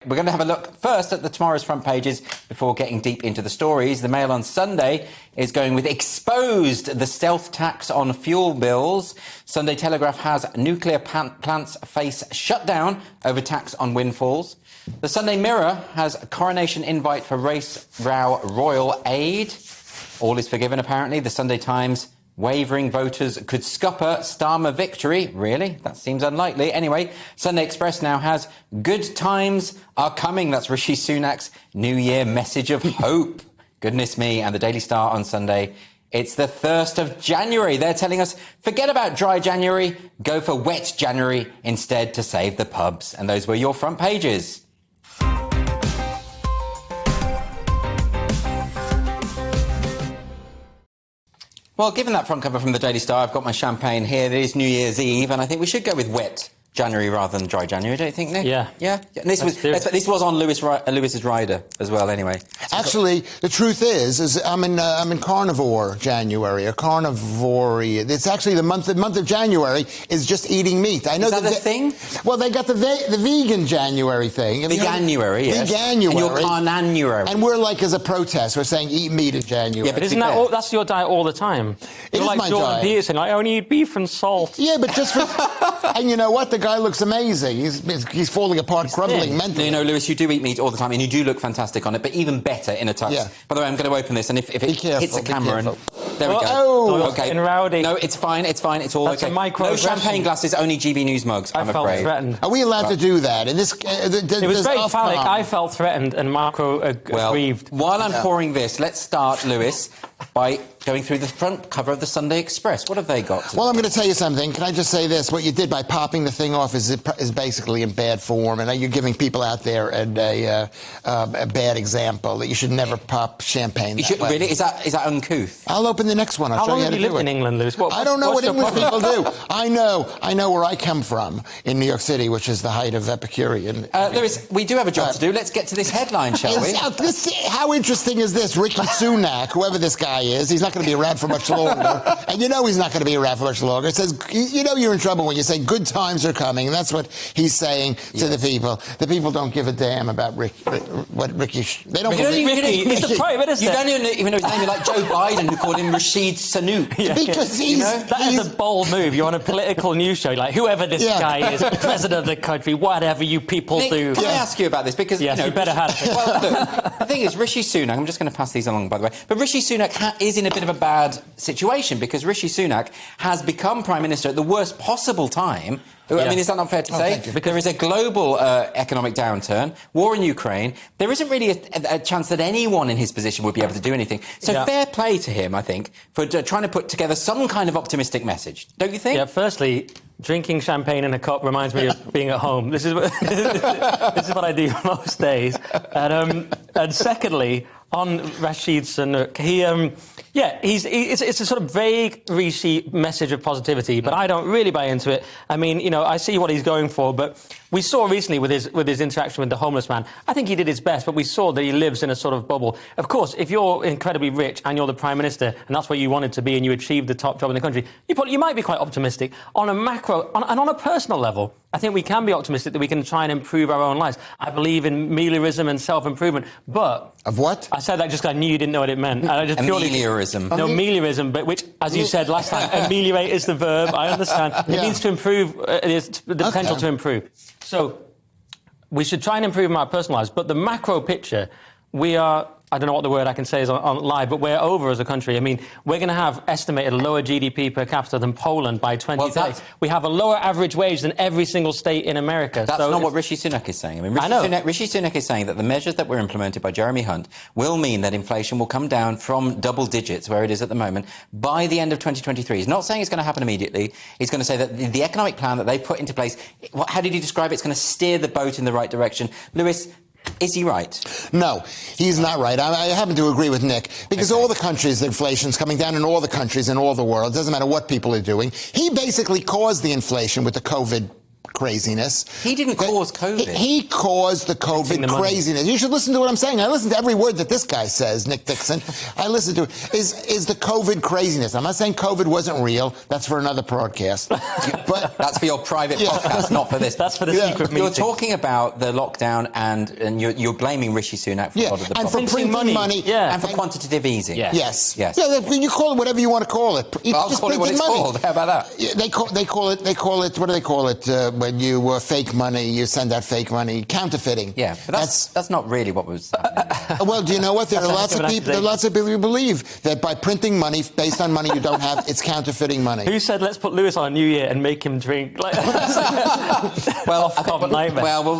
We're going to have a look first at tomorrow's front pages before getting deep into the stories. The Mail on Sunday is going with exposed the stealth tax on fuel bills. Sunday Telegraph has nuclear plants face shut down over tax on windfalls. The Sunday Mirror has a coronation invite for race row royal aid. All is forgiven, apparently. The Sunday Times, wavering voters could scupper Starmer victory. Really? That seems unlikely. Anyway, Sunday Express now has good times are coming. That's Rishi Sunak's New Year message of hope. Goodness me. And the Daily Star on Sunday, it's the 1st of January. They're telling us, forget about dry January, go for wet January instead to save the pubs. And those were your front pages. Well, given that front cover from the Daily Star, I've got my champagne here. It is New Year's Eve, and I think we should go with wet January rather than dry January, don't you think, Nick? Yeah. Yeah? And this was on Lewis's rider as well, anyway. So actually, the truth is I'm in carnivore January, or carnivory. It's actually the month of January is just eating meat. I know is that a thing? Well, they got the vegan January thing. Veganuary, yes. Veganuary. And your carnanuary. And we're like, as a protest, we're saying eat meat in January. Yeah, but isn't that that's your diet all the time? It is like my Jordan diet. Peterson, I only eat beef and salt. Yeah, but just for... And you know what? The guy looks amazing. He's falling apart, crumbling mentally. You know, Lewis, you do eat meat all the time, and you do look fantastic on it, but even better in a tux. Yeah. By the way, I'm going to open this, and if it hits a camera, and there we go. Oh, okay. Rowdy. No, it's fine. It's fine. It's all That's okay. A micro no champagne glasses, only GBNews mugs. I'm felt afraid. Threatened. Are we allowed to do that? In this, it was very phallic. I felt threatened, and Marco aggrieved. While I'm pouring this, let's start, Lewis, by going through the front cover of the Sunday Express. What have they got today? Well, I'm going to tell you something. Can I just say this? What you did by popping the thing off is basically in bad form, and you're giving people out there a bad example that you should never pop champagne that way. Really? Is that uncouth? I'll open the next one. I'll show you how to do it. How long have you lived in England, Lewis? I don't know what English people do. I know where I come from in New York City, which is the height of Epicurean. Lewis, we do have a job to do. Let's get to this headline, shall we? How interesting is this? Rishi Sunak, whoever this guy is, he's not going to be around for much longer. And you know he's not going to be around for much longer. It says, you know you're in trouble when you say good times are coming. And that's what he's saying to the people. The people don't give a damn about Ricky. They don't believe Ricky. He's the Prime Minister. You don't even know his name. You're like Joe Biden, who called him Rashid Sunak. Because that is a bold move. You're on a political news show, like whoever this guy is, president of the country, whatever you people Nick, do. Can I ask you about this? Because yes, you better have it. Well, look, the thing is, Rishi Sunak. I'm just going to pass these along, by the way. But Rishi Sunak is in a bit of a bad situation because Rishi Sunak has become Prime Minister at the worst possible time. I mean, is that not fair to say? Because there is a global economic downturn, war in Ukraine. There isn't really a chance that anyone in his position would be able to do anything. So fair play to him, I think, for trying to put together some kind of optimistic message. Don't you think? Yeah, firstly, drinking champagne in a cup reminds me of being at home. This is what I do most days. And secondly, on Rashid Sunak, it's a sort of vague Rishi message of positivity, but I don't really buy into it. I mean, you know, I see what he's going for, but we saw recently with his interaction with the homeless man, I think he did his best, but we saw that he lives in a sort of bubble. Of course, if you're incredibly rich and you're the Prime Minister and that's what you wanted to be and you achieved the top job in the country, you might be quite optimistic. On a macro and on a personal level, I think we can be optimistic that we can try and improve our own lives. I believe in meliorism and self-improvement, but... Of what? I said that just because I knew you didn't know what it meant. And I just Meliorism. No, meliorism, but which, as you said last time, ameliorate is the verb. I understand. It means to improve. It is the potential to improve. So we should try and improve our personal lives. But the macro picture, we are... I don't know what the word I can say is on live, but we're over as a country. I mean, we're going to have estimated lower GDP per capita than Poland by 2030. We have a lower average wage than every single state in America. That's not what Rishi Sunak is saying. I mean, Rishi Sunak is saying that the measures that were implemented by Jeremy Hunt will mean that inflation will come down from double digits, where it is at the moment, by the end of 2023. He's not saying it's going to happen immediately. He's going to say that the economic plan that they've put into place, how did he describe it? It's going to steer the boat in the right direction. Lewis, is he right? No, he's not right. I happen to agree with Nick, because all the countries, the inflation's coming down in all the countries in all the world. It doesn't matter what people are doing. He basically caused the inflation with the COVID craziness. He didn't cause COVID. He caused the COVID craziness. You should listen to what I'm saying. I listen to every word that this guy says, Nick Dixon. I listen to it. Is the COVID craziness. I'm not saying COVID wasn't real. That's for another broadcast. But that's for your private podcast, not for this. That's for the secret meeting. You're talking about the lockdown and you're blaming Rishi Sunak for a lot of the and problems. for printing money. And for quantitative easing. Yes. Yeah, you call it whatever you want to call it. I'll call it what it's called. How about that? Yeah, they call it. What do they call it when you fake money? You send out fake money, counterfeiting. Yeah, but that's not really what was happening. Well, do you know what? There are lots of people. There are lots of people who believe that by printing money based on money you don't have, it's counterfeiting money. Who said let's put Lewis on a New Year and make him drink? Well,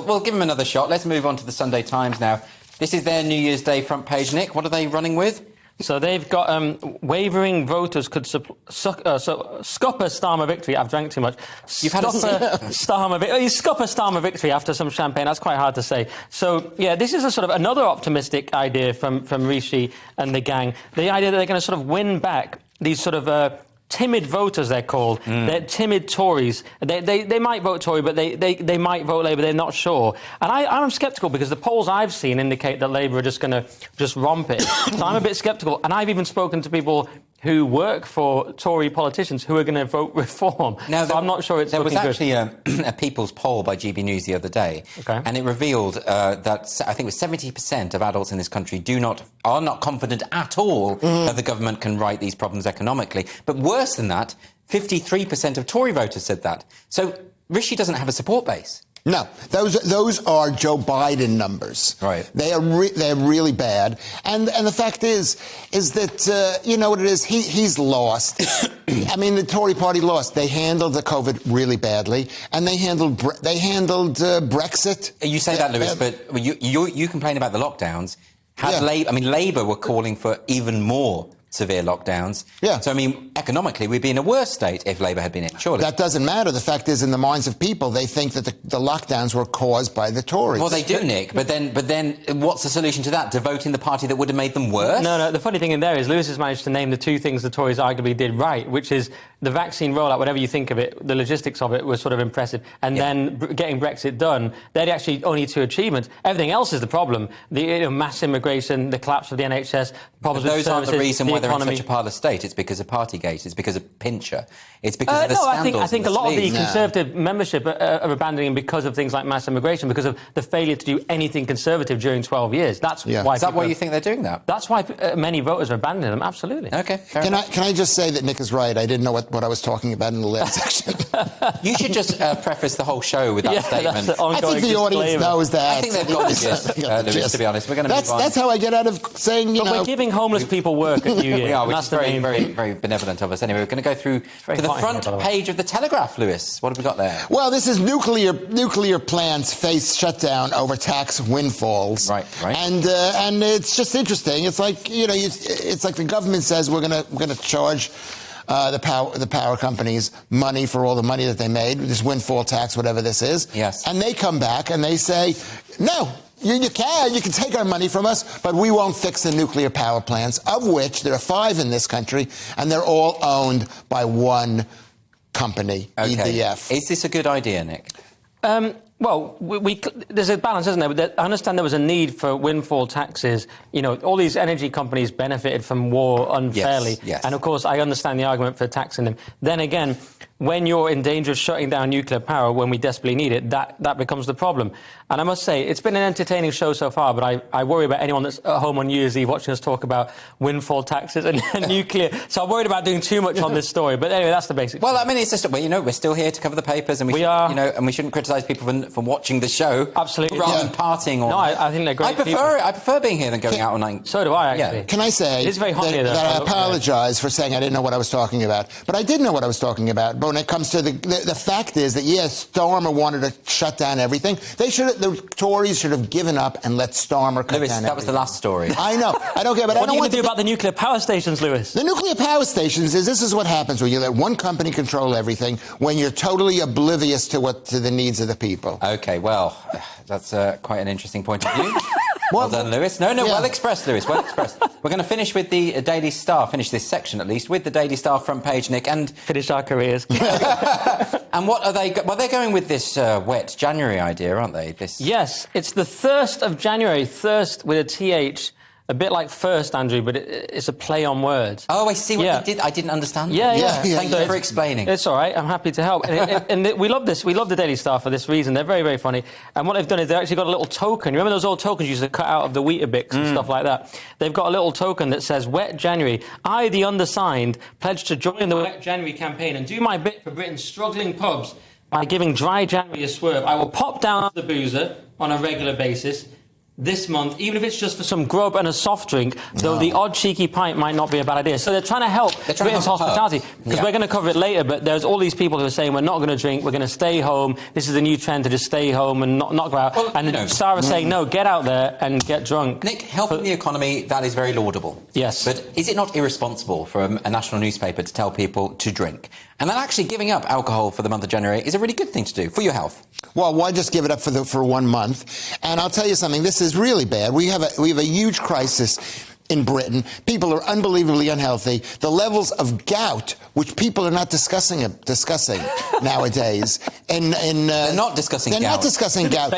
we'll give him another shot. Let's move on to the Sunday Times now. This is their New Year's Day front page. Nick, what are they running with? So they've got wavering voters could scupper Starmer victory. I've drank too much. You've had scupper Starmer victory after some champagne. That's quite hard to say. So yeah, this is a sort of another optimistic idea from Rishi and the gang. The idea that they're going to sort of win back these sort of timid voters, they're called. They're timid Tories. They might vote Tory, but they might vote Labour. They're not sure. And I'm sceptical because the polls I've seen indicate that Labour are just going to romp it. So I'm a bit sceptical. And I've even spoken to people who work for Tory politicians who are going to vote reform. Now, so I'm not sure it's looking good. There was actually a People's poll by GBNews the other day, and it revealed that I think it was 70% of adults in this country are not confident at all that the government can right these problems economically. But worse than that, 53% of Tory voters said that. So Rishi doesn't have a support base. No, those are Joe Biden numbers. Right. They're really bad. And the fact is that you know what it is. He's lost. I mean, the Tory party lost. They handled the COVID really badly, and they handled Brexit. You say that, Lewis, but you complain about the lockdowns. Labour were calling for even more severe lockdowns. Yeah. So, I mean, economically, we'd be in a worse state if Labour had been in, surely. That doesn't matter. The fact is, in the minds of people, they think that the lockdowns were caused by the Tories. Well, they do, Nick. But then what's the solution to that? To vote in the party that would have made them worse? No. The funny thing in there is Lewis has managed to name the two things the Tories arguably did right, which is the vaccine rollout, whatever you think of it, the logistics of it was sort of impressive. And then getting Brexit done, they're actually only two achievements. Everything else is the problem. The mass immigration, the collapse of the NHS, problems with services, those aren't the reason why they're in economy. such a parlous state. It's because of Partygate. It's because of Pincher. It's because of the scandals. I think a lot of the No. Conservative membership are abandoning because of things like mass immigration, because of the failure to do anything Conservative during 12 years. That's why. Is that why you think they're doing that? That's why many voters are abandoning them. Absolutely. Okay. Can I just say that Nick is right? I didn't know what I was talking about in the last section. You should just preface the whole show with that statement. That's I think the audience knows that. I think they've got the gist, Lewis, to be honest. We're going to move on. That's how I get out of saying, But we're giving homeless people work at New Year. We are, which that's is the very, main very, thing. very benevolent of us. Anyway, we're going to go through to the front page of the Telegraph, Lewis. What have we got there? Well, this is nuclear plants face shutdown over tax windfalls. Right. And it's just interesting. It's like it's like the government says we're going to charge the power companies money for all the money that they made, this windfall tax, whatever this is. Yes. And they come back and they say, no. You can take our money from us, but we won't fix the nuclear power plants, of which there are 5 in this country, and they're all owned by one company, EDF. Is this a good idea, Nick? Well, there's a balance, isn't there? But I understand there was a need for windfall taxes. You know, all these energy companies benefited from war unfairly. Yes. And, of course, I understand the argument for taxing them. Then again, when you're in danger of shutting down nuclear power when we desperately need it, that becomes the problem. And I must say, it's been an entertaining show so far, but I worry about anyone that's at home on New Year's Eve watching us talk about windfall taxes and nuclear. So I'm worried about doing too much on this story. But anyway, that's the basic. Well, I mean, it's just, we're still here to cover the papers, and we shouldn't criticise people for watching the show. Absolutely. Rather than partying on. No, I think they're great I prefer being here than going out all night. So do I, actually. Yeah. Can I say it's very hot here, that I apologise for saying I didn't know what I was talking about. But I did know what I was talking about. But when it comes to the fact is that, yes, Starmer wanted to shut down everything. The Tories should have given up and let Starmer cut Lewis, down that was the last story. I know. I don't care. But what are you going to do about the nuclear power stations, Lewis? The nuclear power stations this is what happens when you let one company control everything, when you're totally oblivious to the needs of the people. OK, well, that's quite an interesting point of view. Well done, Lewis. No, Yeah. well expressed, Lewis. Well expressed. We're going to finish with the Daily Star. Finish this section at least with the Daily Star front page, Nick. And Finish our careers. and what are they? Well, they're going with this wet January idea, aren't they? This. Yes, it's the thirst of January. Thirst with a TH. A bit like first, Andrew, but it's a play on words. Oh, I see what they did. I didn't understand. Yeah. Thank you for explaining. It's all right. I'm happy to help. And we love this. We love the Daily Star for this reason. They're very, very funny. And what they've done is they've actually got a little token. You remember those old tokens you used to cut out of the Weetabix and stuff like that? They've got a little token that says, Wet January. I, the undersigned, pledge to join the Wet January campaign and do my bit for Britain's struggling pubs by giving Dry January a swerve. I will pop down the boozer on a regular basis this month, even if it's just for some grub and a soft drink, though the odd cheeky pint might not be a bad idea. So they're trying to help Britain's hospitality, because we're going to cover it later, but there's all these people who are saying we're not going to drink, we're going to stay home. This is a new trend to just stay home and not go out. Well, and Sarah's saying, no, get out there and get drunk. Nick, helping the economy, that is very laudable. Yes. But is it not irresponsible for a national newspaper to tell people to drink? And then actually giving up alcohol for the month of January is a really good thing to do for your health. Well, why just give it up for 1 month? And I'll tell you something, this is really bad. We have a huge crisis in Britain. People are unbelievably unhealthy. The levels of gout, which people are not discussing nowadays. They're not discussing gout. They're not discussing gout.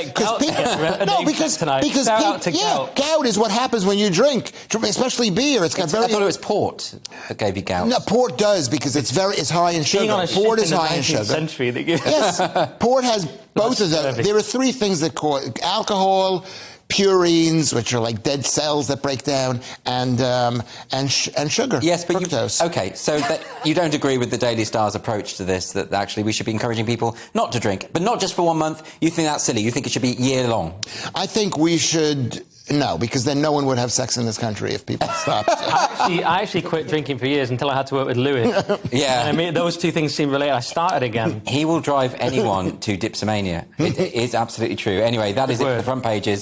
Gout is what happens when you drink, especially beer. I thought it was port that gave you gout. No, port does, because it's high in sugar. Port is high in sugar. Yes, port has both of them. There are three things that cause alcohol, purines, which are like dead cells that break down, and sugar. Yes, but fructose. So that you don't agree with the Daily Star's approach to this, that actually we should be encouraging people not to drink, but not just for 1 month. You think that's silly? You think it should be year long? I think we should. No, because then no one would have sex in this country if people stopped. I actually quit drinking for years until I had to work with Lewis. Yeah. And I mean, those two things seem related. I started again. He will drive anyone to dipsomania. It is absolutely true. Anyway, that is it for the front pages.